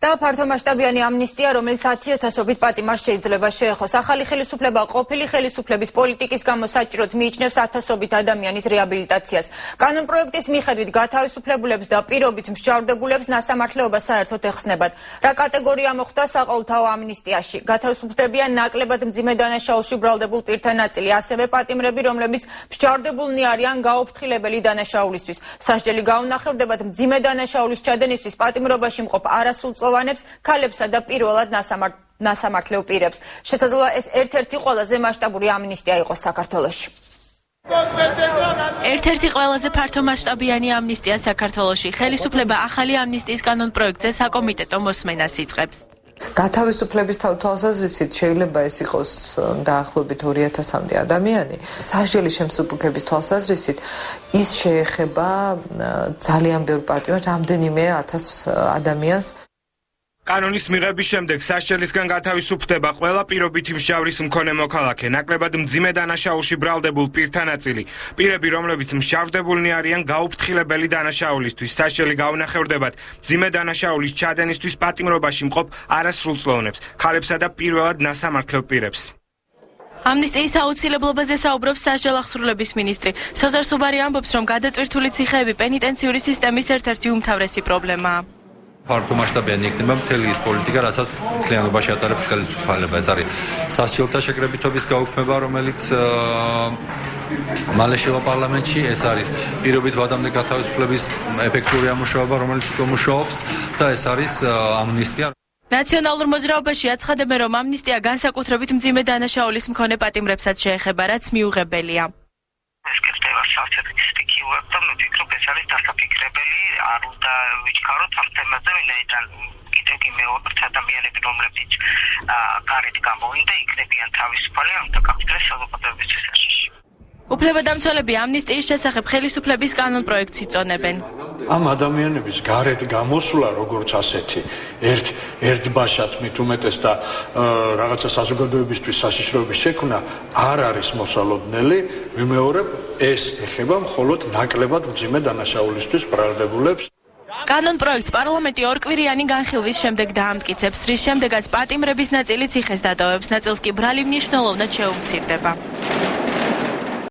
და ფართომასშტაბიანი ამნისტია, რომელიც 10,000-ობით პატიმარს შეიძლება შეეხოს. ახალი ხელისუფლება ყოფილი ხელისუფლების პოლიტიკის გამო საჭიროდ მიიჩნევს 1000-ობით ადამიანის რეაბილიტაციას. კანონპროექტის მიხედვით გათავისუფლებულებს და პირობით მსჯავრდებულებს ნასამართლეობა საერთოდ ეხსნებათ. რა კატეგორია მოხვდა საყოველთაო ამნისტიაში? გათავისუფლებიან ნაკლებად მძიმე დანაშაულში ბრალდებულ პირთა ნაწილი, ასევე პატიმრები, რომლებიც მსჯავრდებულნი არიან გაუფრთხილებელი დანაშაულისთვის. სასჯელი გაუნახავდებათ მძიმე დანაშაულის ჩადენისთვის პატიმრობაში მყოფ არასრულწლოვანებს, ქალებსა და პირველად ნასამართლეო პირებს. შესაძლოა ეს ერთ-ერთი ყველაზე მასშტაბური ამნისტია იყოს საქართველოში. ერთ-ერთი ყველაზე ფართომასშტაბიანი ამნისტია საქართველოში. ხელისუფლება ახალი ამნისტიის კანონპროექტზე საკომიტეტო მოსმენას იწყებს. გათავისუფლების თვალსაზრისით შეიძლება ეს იყოს დაახლოებით 2000-მდე ადამიანი. სასჯელის შემსუბუქების თვალსაზრისით ის შეეხება ძალიან ბევრ პატიმარს, რამდენიმე 1000 ადამიანს. კანონის მიღების შემდეგ სასჯელისგან გათავისუფლდება ყველა პირობითი მსჯავრის მქონე მოქალაქე, ნაკლებად მძიმე დანაშაულში ბრალდებულ პირთა ნაწილი, პირები, რომლებიც მსჯავრდებულნი არიან გაუფრთხილებელი დანაშაულისთვის, სასჯელი გაუნახავდებათ მძიმე დანაშაულის ჩადენისთვის პატიმრობაში მყოფ არასრულწლოვანებს, ქალებსა და პირველად ნასამართლეო პირებს. ამნისტიის აუცილებლობაზე საუბრობს სასჯელ-აღსრულების მინისტრი. სოზარ სუბარი ამბობს, რომ გადატვირთული ციხეები პენიტენციური სისტემის ერთ-ერთი უმთავრესი პრობლემაა. ფართომასშტაბიანი იქნება მთელი ის პოლიტიკა, რასაც მთლიანობაში ატარებს ხელისუფლება. ეს არის სასჯელთა შეკრებითობის გაუქმება, რომელიც მალე შევა პარლამენტში, ეს არის პირობით ვადამდე გათავისუფლების ეფექტური ამუშავება, რომელიც უკვე მუშაობს და ეს არის ამნისტია. ნაციონალურ მოძრაობაში აცხადებენ, რომ ამნისტია განსაკუთრებით მძიმე დანაშაულის მქონე პატიმრებსაც შეეხება, რაც მიუღებელია. და მიფიქრობ, ეს არის დასაფიქრებელი, არ უნდა ვიჩქაროთ ამ თემაზე, ვინაიდან კიდევ კი მეოთხე ადამიანები, რომლებიც გარეთ გამოვიდა, იქნებიან თავისუფალი, არ უნდა გახდეს საზოგადოების წესრიგში. უფლებადამცველები ამნისტიის შესახებ ხელისუფლების კანონპროექტს იწონებენ. ამ ადამიანების გარეთ გამოსვლა, როგორც ასეთი, ერთბაშად მით უმეტეს და რაღაცა საზოგადოებისთვის საშიშროების შექმნა არ არის მოსალოდნელი, ვიმეორებ, ეს ეხება მხოლოდ ნაკლებად მძიმე დანაშაულისთვის ბრალდებულებს. კანონპროექტს პარლამენტი ორკვირიანი განხილვის შემდეგ დაამტკიცებს, რის შემდეგაც პატიმრების ნაწილი ციხეს დატოვებს, ნაწილს კი ბრალი მნიშვნელოვნად შეუმცირდება.